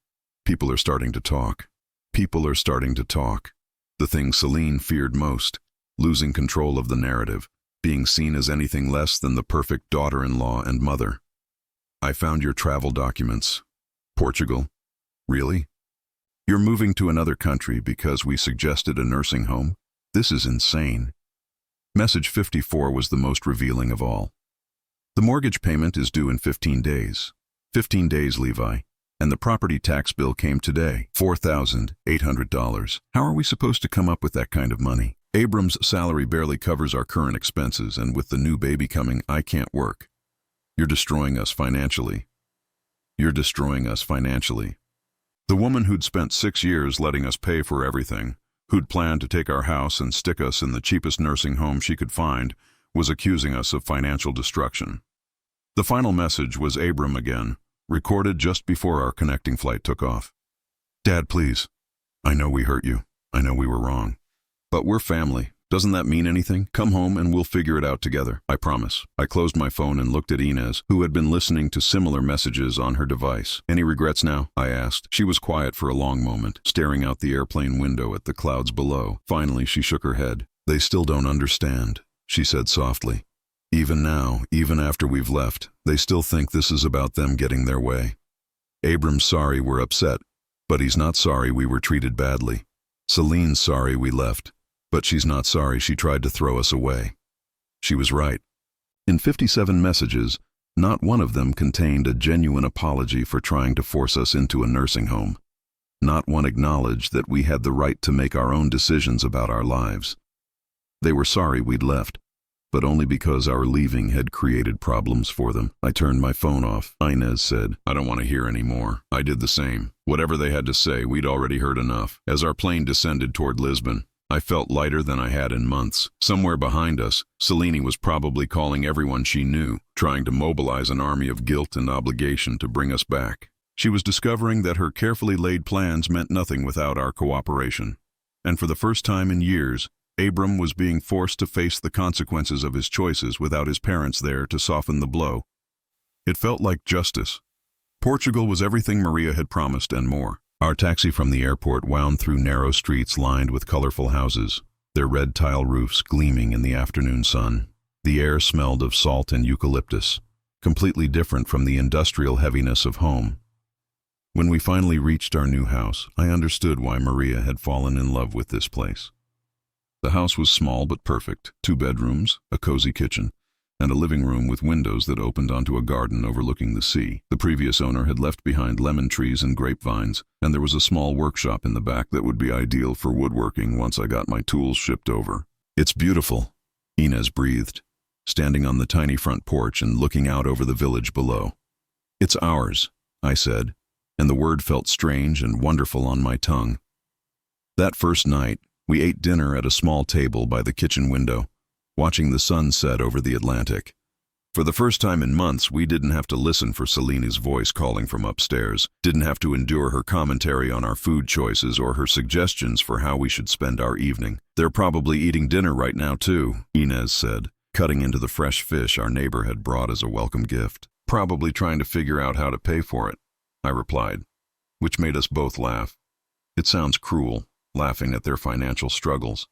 People are starting to talk. People are starting to talk. The thing Selene feared most, losing control of the narrative, being seen as anything less than the perfect daughter-in-law and mother. I found your travel documents. Portugal? Really? You're moving to another country because we suggested a nursing home? This is insane. Message 54 was the most revealing of all. The mortgage payment is due in 15 days. 15 days, Levi. And the property tax bill came today, $4,800. How are we supposed to come up with that kind of money? Abram's salary barely covers our current expenses, and with the new baby coming, I can't work. You're destroying us financially. You're destroying us financially. The woman who'd spent 6 years letting us pay for everything, who'd planned to take our house and stick us in the cheapest nursing home she could find, was accusing us of financial destruction. The final message was Abram again, recorded just before our connecting flight took off. Dad, please. I know we hurt you. I know we were wrong. But we're family. Doesn't that mean anything? Come home and we'll figure it out together. I promise. I closed my phone and looked at Inez, who had been listening to similar messages on her device. Any regrets now? I asked. She was quiet for a long moment, staring out the airplane window at the clouds below. Finally, she shook her head. They still don't understand, she said softly. Even now, even after we've left, they still think this is about them getting their way. Abram's sorry we're upset, but he's not sorry we were treated badly. Selene's sorry we left, but she's not sorry she tried to throw us away. She was right. In 57 messages, not one of them contained a genuine apology for trying to force us into a nursing home. Not one acknowledged that we had the right to make our own decisions about our lives. They were sorry we'd left, but only because our leaving had created problems for them. I turned my phone off. Inez said, I don't want to hear any more. I did the same. Whatever they had to say, we'd already heard enough. As our plane descended toward Lisbon, I felt lighter than I had in months. Somewhere behind us, Selene was probably calling everyone she knew, trying to mobilize an army of guilt and obligation to bring us back. She was discovering that her carefully laid plans meant nothing without our cooperation. And for the first time in years, Abram was being forced to face the consequences of his choices without his parents there to soften the blow. It felt like justice. Portugal was everything Maria had promised and more. Our taxi from the airport wound through narrow streets lined with colorful houses, their red tile roofs gleaming in the afternoon sun. The air smelled of salt and eucalyptus, completely different from the industrial heaviness of home. When we finally reached our new house, I understood why Maria had fallen in love with this place. The house was small but perfect, 2 bedrooms, a cozy kitchen, and a living room with windows that opened onto a garden overlooking the sea. The previous owner had left behind lemon trees and grapevines, and there was a small workshop in the back that would be ideal for woodworking once I got my tools shipped over. It's beautiful, Inez breathed, standing on the tiny front porch and looking out over the village below. It's ours, I said, and the word felt strange and wonderful on my tongue. That first night, we ate dinner at a small table by the kitchen window, watching the sun set over the Atlantic. For the first time in months, we didn't have to listen for Selene's voice calling from upstairs, didn't have to endure her commentary on our food choices or her suggestions for how we should spend our evening. They're probably eating dinner right now too, Inez said, cutting into the fresh fish our neighbor had brought as a welcome gift. Probably trying to figure out how to pay for it, I replied, which made us both laugh. It sounds cruel, laughing at their financial struggles.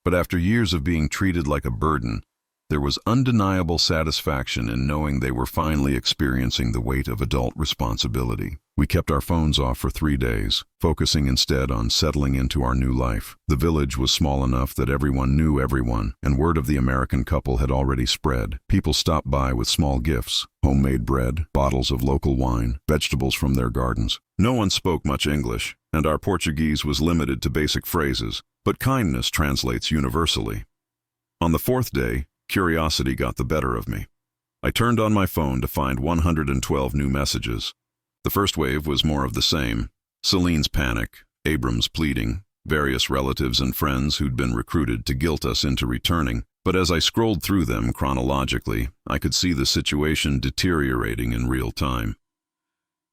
But after years of being treated like a burden, there was undeniable satisfaction in knowing they were finally experiencing the weight of adult responsibility. We kept our phones off for 3 days, focusing instead on settling into our new life. The village was small enough that everyone knew everyone, and word of the American couple had already spread. People stopped by with small gifts, homemade bread, bottles of local wine, vegetables from their gardens. No one spoke much English, and our Portuguese was limited to basic phrases, but kindness translates universally. On the 4th day, curiosity got the better of me. I turned on my phone to find 112 new messages. The first wave was more of the same. Selene's panic, Abram's pleading, various relatives and friends who'd been recruited to guilt us into returning. But as I scrolled through them chronologically, I could see the situation deteriorating in real time.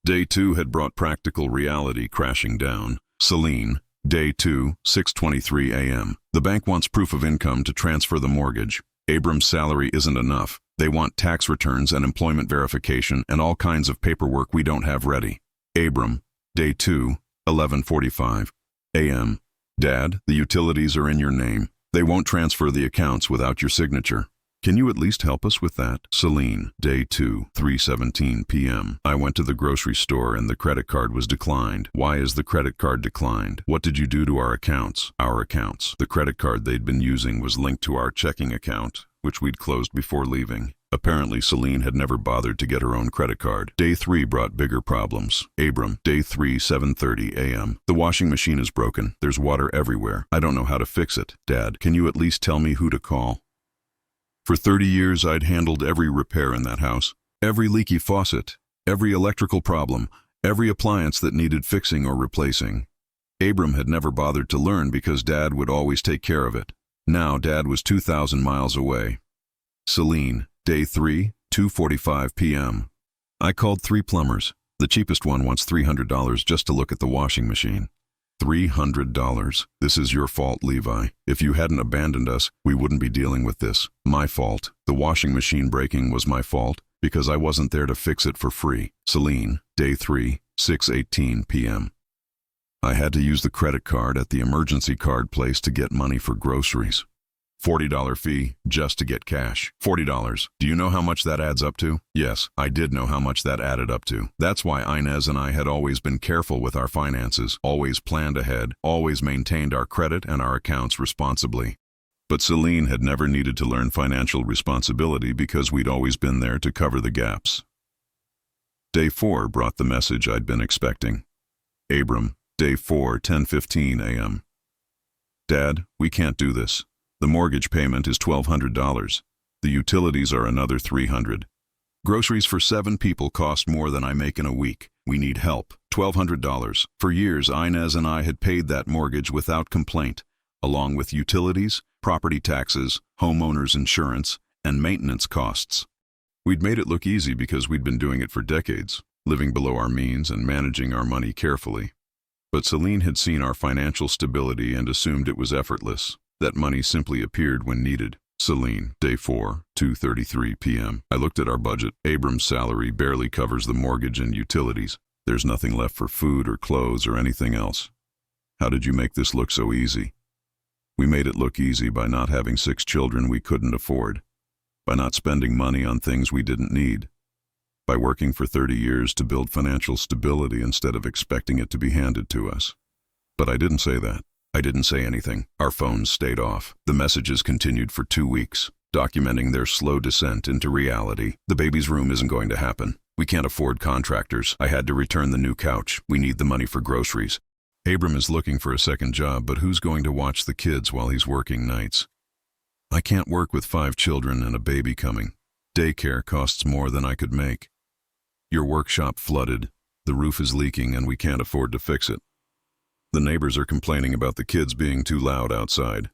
Day 2 had brought practical reality crashing down. Selene, Day 2, 6:23 a.m. The bank wants proof of income to transfer the mortgage. Abram's salary isn't enough. They want tax returns and employment verification and all kinds of paperwork we don't have ready. Abram, Day 2, 11:45 a.m. Dad, the utilities are in your name. They won't transfer the accounts without your signature. Can you at least help us with that? Selene, Day 2, 3:17 p.m. I went to the grocery store and the credit card was declined. Why is the credit card declined? What did you do to our accounts? Our accounts. The credit card they'd been using was linked to our checking account, which we'd closed before leaving. Apparently, Selene had never bothered to get her own credit card. Day 3 brought bigger problems. Abram, Day 3, 7:30 a.m. The washing machine is broken. There's water everywhere. I don't know how to fix it. Dad, can you at least tell me who to call? For 30 years, I'd handled every repair in that house. Every leaky faucet, every electrical problem, every appliance that needed fixing or replacing. Abram had never bothered to learn because Dad would always take care of it. Now Dad was 2,000 miles away. Selene, Day 3, 2:45 p.m. I called 3 plumbers. The cheapest one wants $300 just to look at the washing machine. $300. This is your fault, Levi. If you hadn't abandoned us, we wouldn't be dealing with this. My fault. The washing machine breaking was my fault because I wasn't there to fix it for free. Selene, Day 3, 6:18 p.m. I had to use the credit card at the emergency card place to get money for groceries. $40 fee just to get cash. $40. Do you know how much that adds up to? Yes, I did know how much that added up to. That's why Inez and I had always been careful with our finances, always planned ahead, always maintained our credit and our accounts responsibly. But Selene had never needed to learn financial responsibility because we'd always been there to cover the gaps. Day 4 brought the message I'd been expecting. Abram, Day 4, 10:15 a.m. Dad, we can't do this. The mortgage payment is $1,200. The utilities are another $300. Groceries for 7 people cost more than I make in a week. We need help. $1,200. For years, Inez and I had paid that mortgage without complaint, along with utilities, property taxes, homeowners insurance, and maintenance costs. We'd made it look easy because we'd been doing it for decades, living below our means and managing our money carefully. But Selene had seen our financial stability and assumed it was effortless. That money simply appeared when needed. Selene, Day 4, 2:33 p.m. I looked at our budget. Abram's salary barely covers the mortgage and utilities. There's nothing left for food or clothes or anything else. How did you make this look so easy? We made it look easy by not having 6 children we couldn't afford, by not spending money on things we didn't need, by working for 30 years to build financial stability instead of expecting it to be handed to us. But I didn't say that. I didn't say anything. Our phones stayed off. The messages continued for 2 weeks, documenting their slow descent into reality. The baby's room isn't going to happen. We can't afford contractors. I had to return the new couch. We need the money for groceries. Abram is looking for a second job, but who's going to watch the kids while he's working nights? I can't work with 5 children and a baby coming. Daycare costs more than I could make. Your workshop flooded. The roof is leaking and we can't afford to fix it. The neighbors are complaining about the kids being too loud outside.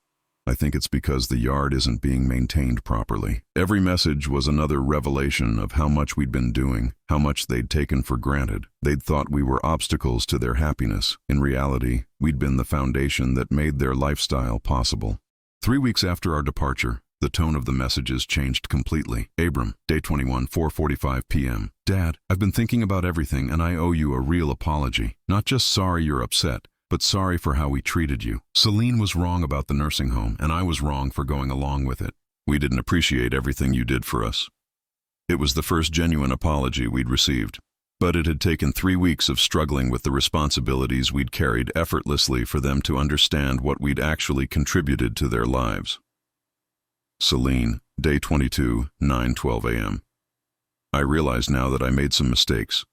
I think it's because the yard isn't being maintained properly. Every message was another revelation of how much we'd been doing, how much they'd taken for granted. They'd thought we were obstacles to their happiness. In reality, we'd been the foundation that made their lifestyle possible. 3 weeks after our departure, the tone of the messages changed completely. Abram, Day 21, 4:45 p.m. Dad, I've been thinking about everything and I owe you a real apology. Not just sorry you're upset, but sorry for how we treated you. Selene was wrong about the nursing home, and I was wrong for going along with it. We didn't appreciate everything you did for us. It was the first genuine apology we'd received, but it had taken 3 weeks of struggling with the responsibilities we'd carried effortlessly for them to understand what we'd actually contributed to their lives. Selene, Day 22, 9:12 a.m. I realize now that I made some mistakes.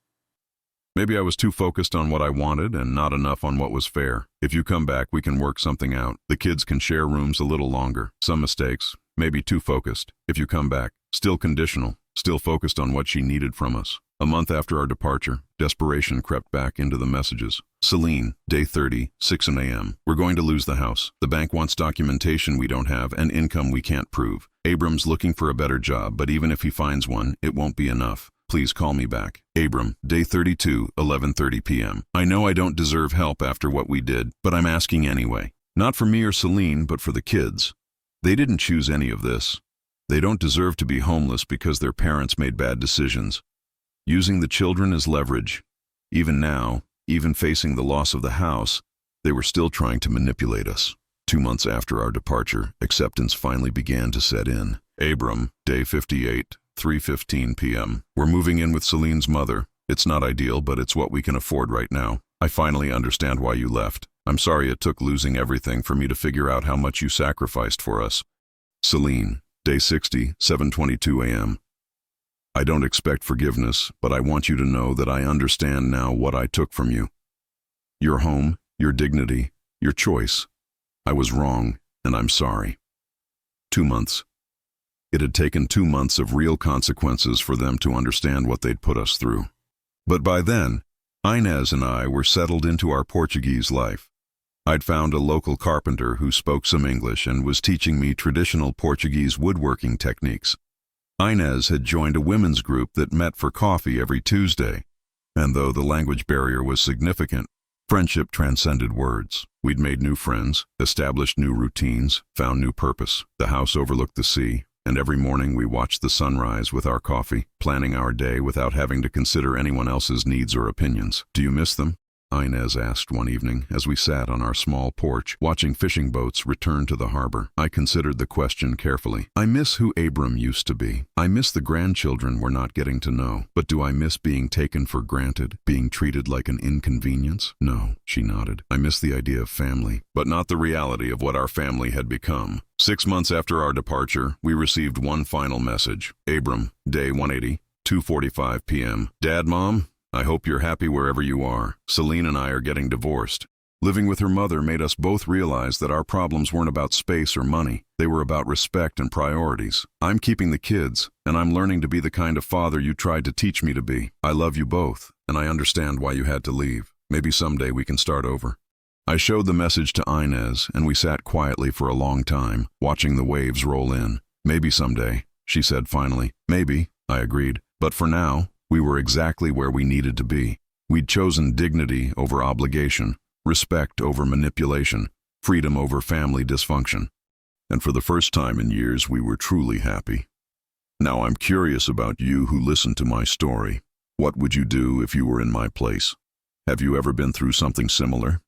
Maybe I was too focused on what I wanted and not enough on what was fair. If you come back, we can work something out. The kids can share rooms a little longer. Some mistakes, maybe too focused. If you come back, still conditional, still focused on what she needed from us. A month after our departure, desperation crept back into the messages. Selene, day 30, 6 a.m. We're going to lose the house. The bank wants documentation we don't have and income we can't prove. Abram's looking for a better job, but even if he finds one, it won't be enough. Please call me back. Abram, day 32, 11:30 p.m. I know I don't deserve help after what we did, but I'm asking anyway. Not for me or Selene, but for the kids. They didn't choose any of this. They don't deserve to be homeless because their parents made bad decisions. Using the children as leverage. Even now, even facing the loss of the house, they were still trying to manipulate us. 2 months after our departure, acceptance finally began to set in. Abram, day 58, 3:15 p.m. We're moving in with Selene's mother. It's not ideal, but it's what we can afford right now. I finally understand why you left. I'm sorry it took losing everything for me to figure out how much you sacrificed for us. Selene, day 60, 7:22 a.m. I don't expect forgiveness, but I want you to know that I understand now what I took from you. Your home, your dignity, your choice. I was wrong, and I'm sorry. 2 months. It had taken 2 months of real consequences for them to understand what they'd put us through. But by then, Inez and I were settled into our Portuguese life. I'd found a local carpenter who spoke some English and was teaching me traditional Portuguese woodworking techniques. Inez had joined a women's group that met for coffee every Tuesday, and though the language barrier was significant, friendship transcended words. We'd made new friends, established new routines, found new purpose. The house overlooked the sea, and every morning we watched the sunrise with our coffee, planning our day without having to consider anyone else's needs or opinions. Do you miss them? Inez asked one evening as we sat on our small porch, watching fishing boats return to the harbor. I considered the question carefully. I miss who Abram used to be. I miss the grandchildren we're not getting to know. But do I miss being taken for granted, being treated like an inconvenience? No, she nodded. I miss the idea of family, but not the reality of what our family had become. 6 months after our departure, we received one final message. Abram, day 180, 2:45 p.m. Dad, Mom, I hope you're happy wherever you are. Selene and I are getting divorced. Living with her mother made us both realize that our problems weren't about space or money. They were about respect and priorities. I'm keeping the kids, and I'm learning to be the kind of father you tried to teach me to be. I love you both, and I understand why you had to leave. Maybe someday we can start over. I showed the message to Inez, and we sat quietly for a long time, watching the waves roll in. Maybe someday, she said finally. Maybe, I agreed. But for now, we were exactly where we needed to be. We'd chosen dignity over obligation, respect over manipulation, freedom over family dysfunction. And for the first time in years, we were truly happy. Now I'm curious about you who listened to my story. What would you do if you were in my place? Have you ever been through something similar?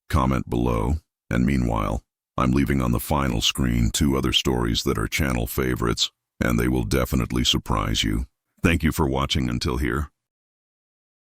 Comment below. And meanwhile, I'm leaving on the final screen 2 other stories that are channel favorites, and they will definitely surprise you. Thank you for watching until here.